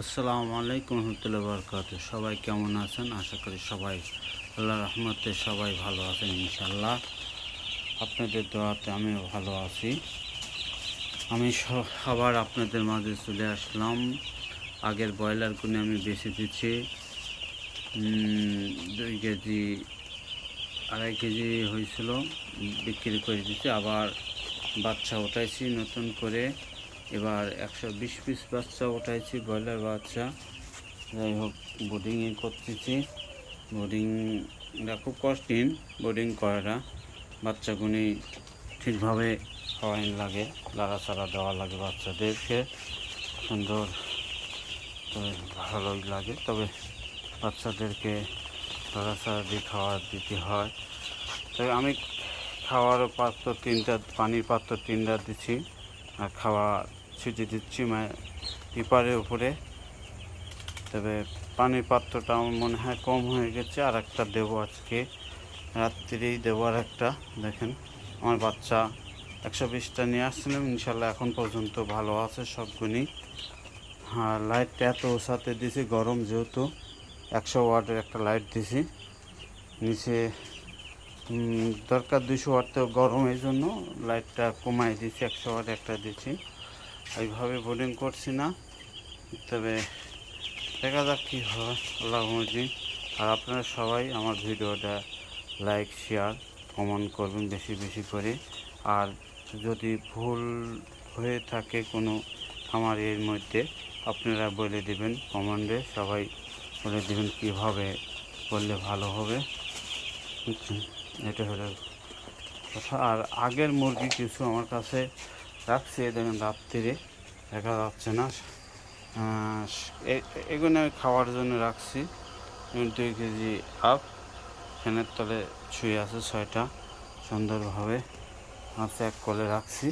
আসসালামু আলাইকুম রহমতুল্লাহ বরকাত। সবাই কেমন আছেন? আশা করি সবাই আল্লাহ রহমতে সবাই ভালো আছেন ইনশাল্লাহ। আপনাদের দোয়াতে আমিও ভালো আছি। আমি আবার আপনাদের মাঝে চলে আসলাম। আগের ব্রয়লারগুলো আমি বেছে দিচ্ছি 2 কেজি 2.5 কেজি হয়েছিল, বিক্রি করে দিচ্ছি। আবার বাচ্চা উঠাইছি নতুন করে, এবার 120 পিস বাচ্চা উঠাইছি, ব্রয়লার বাচ্চা। যাই হোক, বোর্ডিংয়ে করতেছি। বোর্ডিংটা খুব কঠিন, বোর্ডিং করাটা। বাচ্চাগুলি ঠিকভাবে খাওয়াইন লাগে, লাড়াচাড়া দেওয়া লাগে বাচ্চাদেরকে সুন্দর, তো ভালোই লাগে। তবে বাচ্চাদেরকে লাড়াচাড়া দিয়ে খাওয়ার দিতে হয়। তবে আমি খাওয়ার পাত্র 3টা, পানির পাত্র 3টা দিচ্ছি, আর খাওয়া ছিটে দিচ্ছি টিপারের উপরে। তবে পানির পাত্রটা আমার মনে হয় কম হয়ে গেছে, আর একটা দেবো আজকে রাত্রিরেই দেবো। আর একটা দেখেন, আমার বাচ্চা 120টা নিয়ে আসছিলাম, ইনশাল্লাহ এখন পর্যন্ত ভালো আছে সবগুলি। আর লাইটটা এত ওসাতে দিছি, গরম যেহেতু 100 ওয়াটের একটা লাইট দিছি। নিচে দরকার 200 ওয়াট, তো গরম, এই জন্য লাইটটা কমাই দিয়েছি, 100 ওয়াট একটা দিচ্ছি। এইভাবে বোর্ডিং করছি না, তবে দেখা যাক কী হয়, আল্লাহ মর্জি। আর আপনারা সবাই আমার ভিডিওটা লাইক, শেয়ার, কমেন্ট করবেন বেশি বেশি করে। আর যদি ভুল হয়ে থাকে কোনো আমার এর মধ্যে, আপনারা বলে দেবেন কমেন্টে, সবাই বলে দেবেন কীভাবে করলে ভালো হবে। এটা হলো কথা। আর আগের মুরগি কিছু আমার কাছে রাখছি, দেখেন রাত্রিরে দেখা যাচ্ছে না। এগুলো আমি খাওয়ার জন্য রাখছি। 2 কেজি আপ, ফ্যানের তলে শুয়ে আছে 6টা, সুন্দরভাবে আছে, এক কলে রাখছি।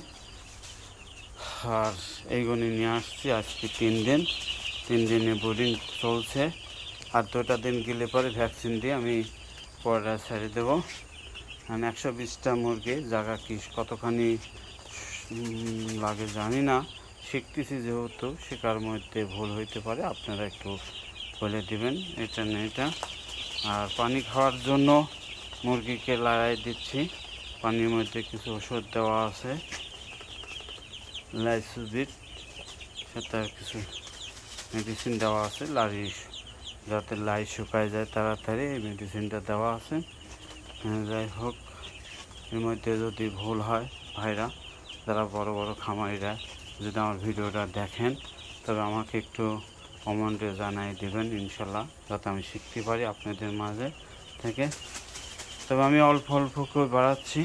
আর এইগুলি নিয়ে আসছি আজকে 3 দিনে বোর্ডিং চলছে। আর 2টা দিন গেলে পরে ভ্যাকসিন দিয়ে আমি পরে ছেড়ে দেবো। 120টা মুরগি জায়গা কি কতখানি লাগে জানি না, শিখতেছি যেহেতু, শেখার মধ্যে ভুল হইতে পারে, আপনারা একটু বলে দিবেন এটা না এটা। আর পানি খাওয়ার জন্য মুরগিকে লড়াই দিচ্ছি, পানির মধ্যে কিছু ওষুধ দেওয়া আছে, লাইসোবিট, তার কিছু মেডিসিন দেওয়া আছে, লাড়ি যাতে লাই শুকায় যায় তাড়াতাড়ি, এই মেডিসিনটা দেওয়া আছে। যাই হোক, এর মধ্যে যদি ভুল হয়, ভাইরা যারা বড় বড় খামারিরা যদি আমার ভিডিওটা দেখেন, তবে আমাকে একটু কমেন্টে জানাই দেবেন ইনশাল্লাহ, যাতে আমি শিখতে পারি আপনাদের মাঝে থেকে। তবে আমি অল্প অল্প করে বাড়াচ্ছি।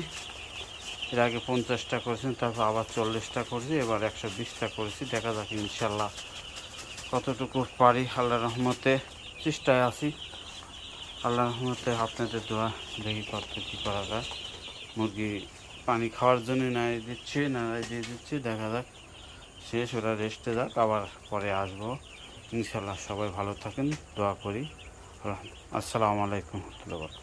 এর আগে 50টা করেছেন, তারপর আবার 40টা করেছি, এবার 120টা করেছি। দেখা যাক ইনশাল্লাহ কতটুকু পারি, আল্লাহর রহমতে চেষ্টায় আছি। আল্লাহর রহমতে আপনাদের দোয়া, দেখি কত কী করা যায়। মুরগি পানি খাওয়ার জন্য নাড়িয়ে দিয়ে দিচ্ছি, দেখা যাক শেষ, ওরা রেস্টে যাক, আবার পরে আসবো ইনশাল্লাহ। সবাই ভালো থাকেন, দোয়া করি। আসসালামু আলাইকুম রহমতুল্লাহ।